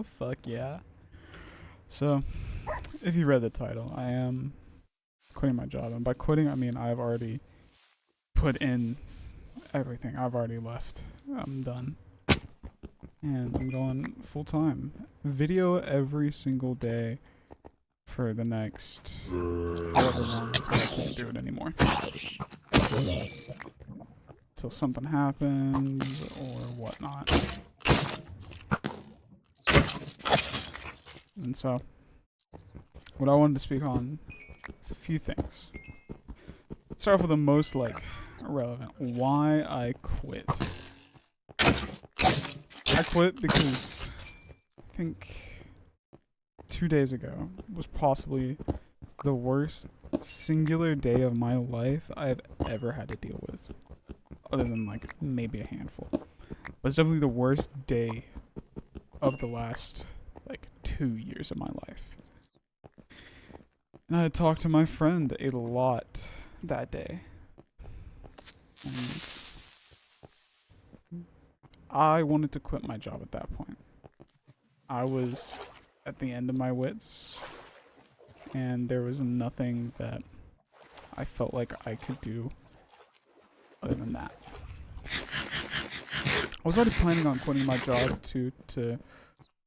Oh, fuck yeah. So, if you read the title, I am quitting my job. And by quitting, I mean I've already put in everything. I've already left. I'm done. And I'm going full time. Video every single day for the next however long until I can't do it anymore. Until something happens or whatnot. And so, what I wanted to speak on is a few things. Let's start off with the most, relevant. Why I quit. I quit because I think 2 days ago was possibly the worst singular day of my life I've ever had to deal with. Other than, maybe a handful. But it's definitely the worst day of the last 2 years of my life. And I had talked to my friend a lot that day. And I wanted to quit my job at that point. I was at the end of my wits, and there was nothing that I felt like I could do other than that. I was already planning on quitting my job to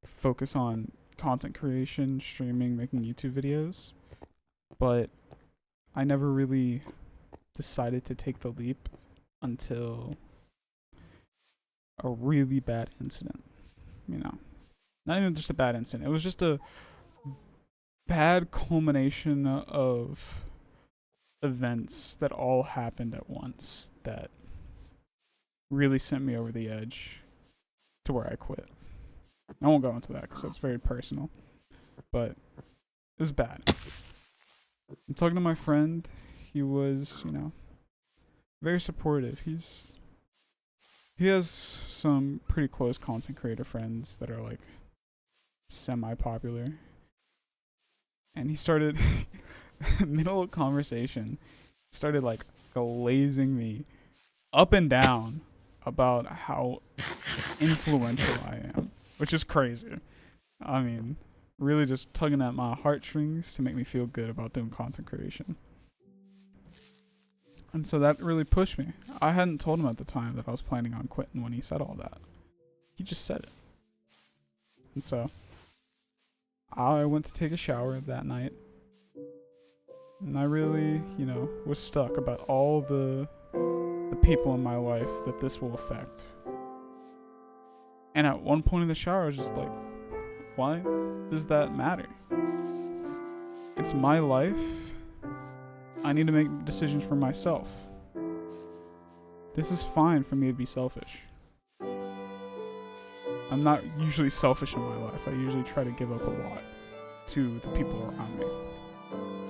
focus on content creation, streaming, making YouTube videos, but I never really decided to take the leap until a really bad incident. Not even just a bad incident. It was just a bad culmination of events that all happened at once that really sent me over the edge to where I quit. I won't go into that because that's very personal, but it was bad. I'm talking to my friend. He was, very supportive. He has some pretty close content creator friends that are semi-popular. And he started, middle of conversation, started glazing me up and down about how influential I am, which is crazy. I mean, really just tugging at my heartstrings to make me feel good about doing content creation. And so that really pushed me. I hadn't told him at the time that I was planning on quitting when he said all that. He just said it. And so I went to take a shower that night. And I really, was stuck about all the people in my life that this will affect. And at one point in the shower, I was just like, why does that matter? It's my life. I need to make decisions for myself. This is fine for me to be selfish. I'm not usually selfish in my life. I usually try to give up a lot to the people around me.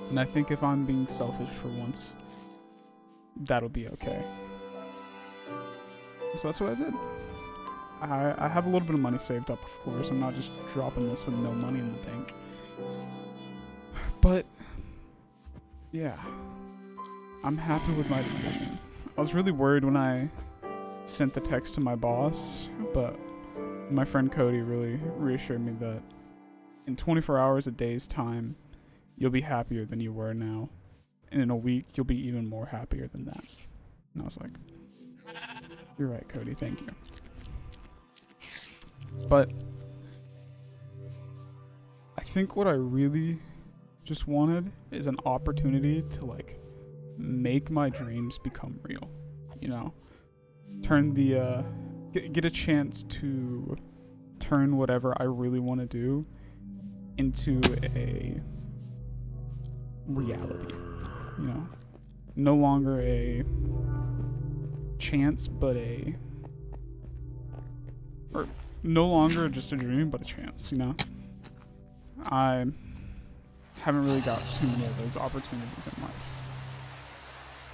And I think if I'm being selfish for once, that'll be okay. So that's what I did. I have a little bit of money saved up, of course. I'm not just dropping this with no money in the bank. But yeah, I'm happy with my decision. I was really worried when I sent the text to my boss, but my friend Cody really reassured me that in 24 hours, a day's time, you'll be happier than you were now. And in a week, you'll be even more happier than that. And I was like, you're right, Cody, thank you. But I think what I really just wanted is an opportunity to make my dreams become real. Turn the get a chance to turn whatever I really want to do into a reality. No longer a chance, but or no longer just a dream, but a chance. I haven't really got too many of those opportunities in life.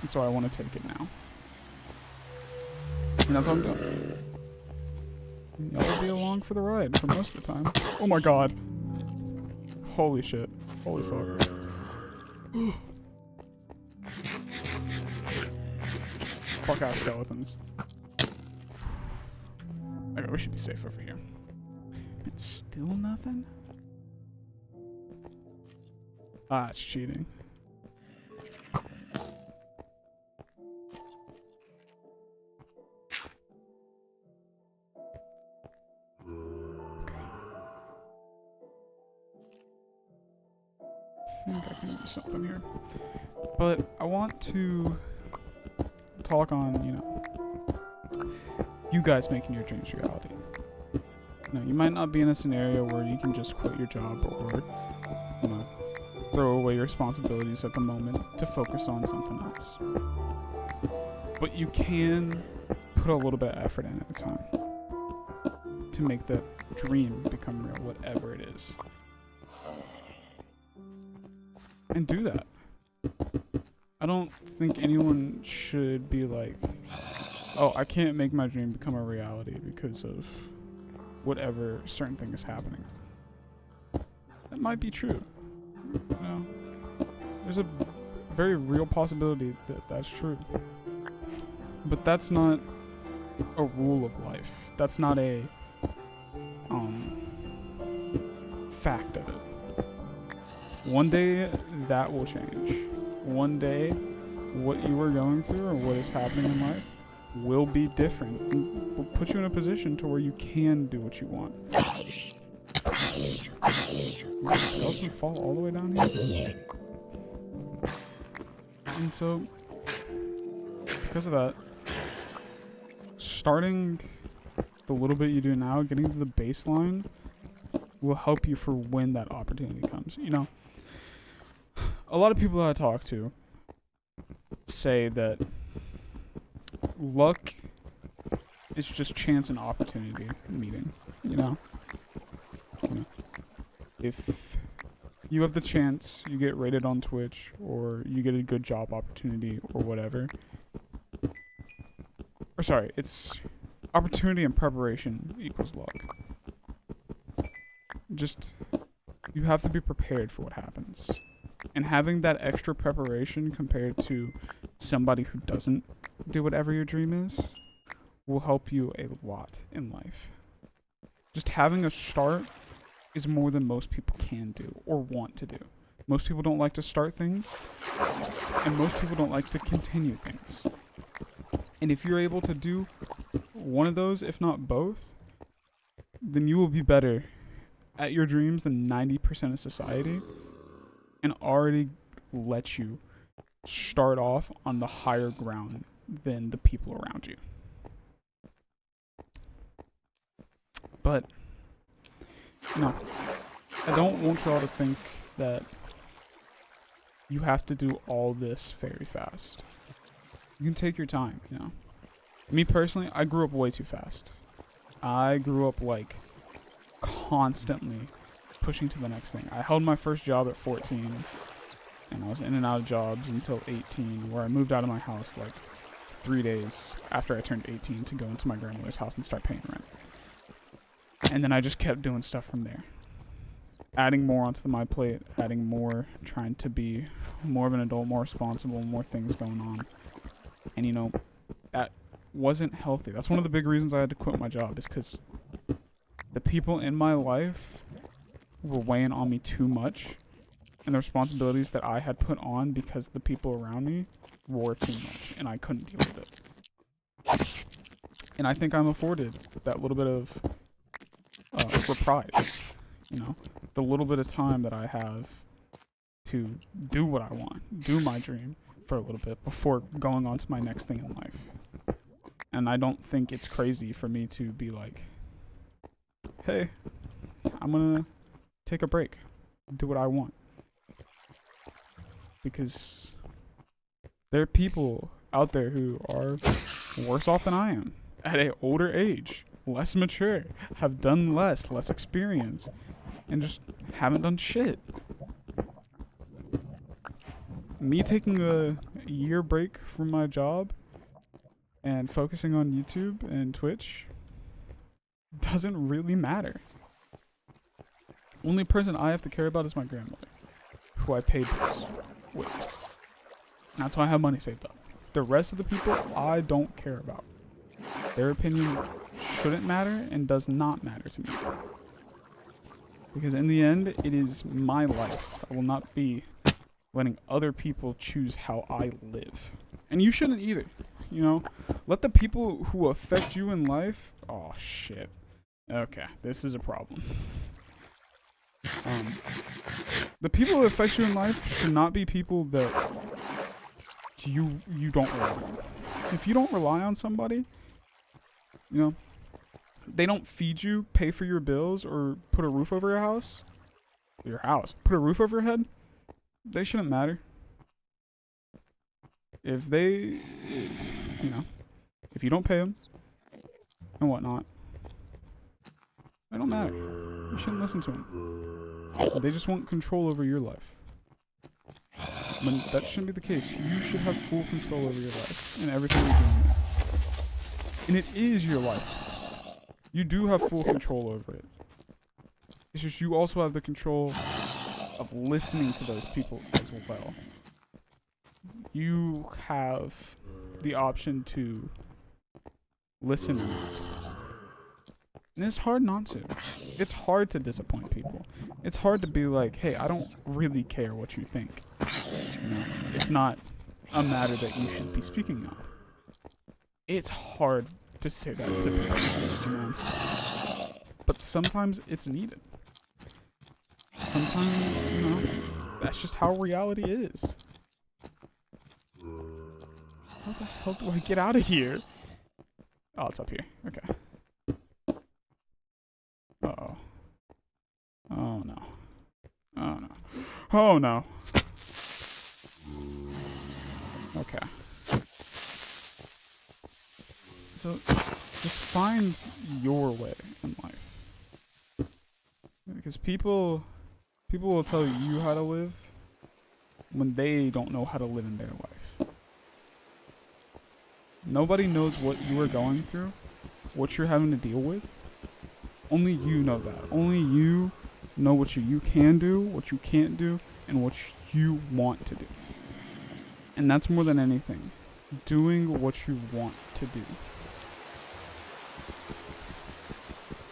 And so I want to take it now. And that's what I'm doing. Y'all will be along for the ride for most of the time. Oh my god. Holy shit. Holy fuck. Fuck ass skeletons. Okay, we should be safe over here. It's still nothing? Ah, it's cheating. I think I can do something here. But I want to talk on, you guys making your dreams reality. You might not be in a scenario where you can just quit your job or, throw away your responsibilities at the moment to focus on something else. But you can put a little bit of effort in at a time to make that dream become real, whatever it is. And do that. I don't think anyone should be like, oh, I can't make my dream become a reality because of whatever certain thing is happening. That might be true. There's a very real possibility that that's true. But that's not a rule of life. That's not a fact of it. One day that will change. One day what you are going through or what is happening in life will be different and will put you in a position to where you can do what you want. Did the skeleton fall all the way down here? And so, because of that, starting the little bit you do now, getting to the baseline, will help you for when that opportunity comes. A lot of people that I talk to say that luck is just chance and opportunity meeting, If you have the chance, you get rated on Twitch, or you get a good job opportunity, or whatever. Or sorry, it's opportunity and preparation equals luck. Just, you have to be prepared for what happens. And having that extra preparation compared to somebody who doesn't do whatever your dream is will help you a lot in life. Just having a start is more than most people can do or want to do. Most people don't like to start things, and most people don't like to continue things. And if you're able to do one of those, if not both, then you will be better at your dreams than 90% of society, and already let you start off on the higher ground than the people around you. But no, I don't want y'all to think that you have to do all this very fast. You can take your time, Me personally, I grew up way too fast. I grew up constantly pushing to the next thing. I held my first job at 14, and I was in and out of jobs until 18, where I moved out of my house 3 days after I turned 18 to go into my grandmother's house and start paying rent. And then I just kept doing stuff from there. Adding more onto my plate, adding more, trying to be more of an adult, more responsible, more things going on. And that wasn't healthy. That's one of the big reasons I had to quit my job, is because the people in my life were weighing on me too much. And the responsibilities that I had put on because the people around me were too much, and I couldn't deal with it. And I think I'm afforded that little bit of reprise, the little bit of time that I have to do what I want, do my dream for a little bit before going on to my next thing in life. And I don't think it's crazy for me to be like, hey, I'm gonna take a break, do what I want. Because there are people out there who are worse off than I am at an older age, less mature, have done less experience, and just haven't done shit. Me taking a year break from my job and focusing on YouTube and Twitch doesn't really matter. Only person I have to care about is my grandmother, who I paid bills with. That's why I have money saved up. The rest of the people I don't care about. Their opinion shouldn't matter and does not matter to me. Because in the end, it is my life. I will not be letting other people choose how I live. And you shouldn't either. You know, let the people who affect you in life. Oh shit. Okay, this is a problem. The people who affect you in life should not be people that you don't rely on. If you don't rely on somebody, you know, they don't feed you, pay for your bills, or put a roof over your house, put a roof over your head, they shouldn't matter. If you don't pay them and whatnot, they don't matter. You shouldn't listen to them. They just want control over your life. When that shouldn't be the case. You should have full control over your life and everything you're doing. And it is your life. You do have full control over it. It's just you also have the control of listening to those people as well. You have the option to listen. And it's hard not to. It's hard to disappoint people. It's hard to be like, hey, I don't really care what you think. You know, it's not a matter that you should be speaking on. It's hard to say that to people, you know? But sometimes it's needed. Sometimes, you know, that's just how reality is. How the hell do I get out of here? Oh, it's up here. Okay. Uh-oh. Oh, no. Oh, no. Oh, no. Okay. So, just find your way in life. Because people will tell you how to live when they don't know how to live in their life. Nobody knows what you are going through, what you're having to deal with. Only you know that. Only you know what you can do, what you can't do, and what you want to do. And that's more than anything. Doing what you want to do.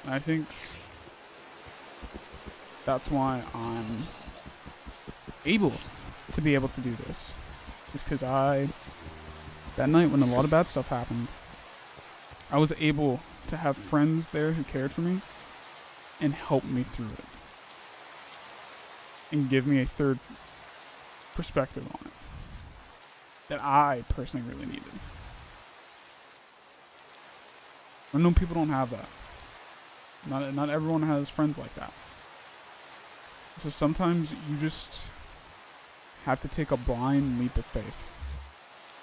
I think that's why I'm able to be able to do this. Is because that night when a lot of bad stuff happened, I was able to have friends there who cared for me and helped me through it. And give me a third perspective on it that I personally really needed. I know people don't have that. Not everyone has friends like that. So sometimes you just have to take a blind leap of faith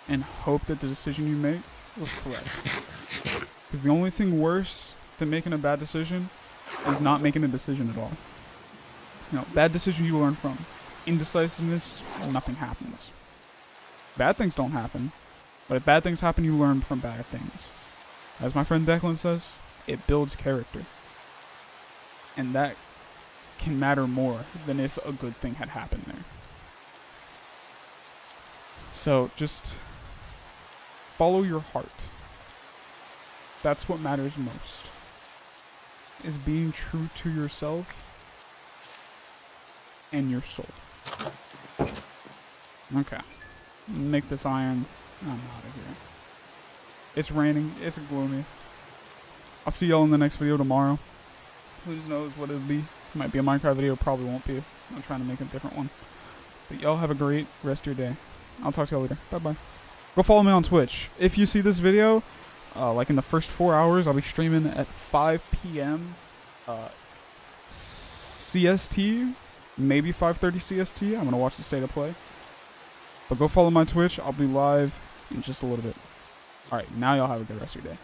and hope that the decision you make was correct. Because the only thing worse than making a bad decision is not making a decision at all. You know, bad decisions you learn from. Indecisiveness, nothing happens. Bad things don't happen, but if bad things happen, you learn from bad things. As my friend Declan says, it builds character. And that can matter more than if a good thing had happened there. So just follow your heart. That's what matters most. Is being true to yourself and your soul. Okay. Make this iron. I'm out of here. It's raining. It's gloomy. I'll see y'all in the next video tomorrow. Who knows what it'll be. Might be a Minecraft video. Probably won't be. I'm trying to make a different one. But y'all have a great rest of your day. I'll talk to y'all later. Bye-bye. Go follow me on Twitch. If you see this video, like in the first 4 hours, I'll be streaming at 5 p.m. CST. Maybe 5:30 CST. I'm going to watch the state of play. But go follow my Twitch. I'll be live in just a little bit. Alright, now y'all have a good rest of your day.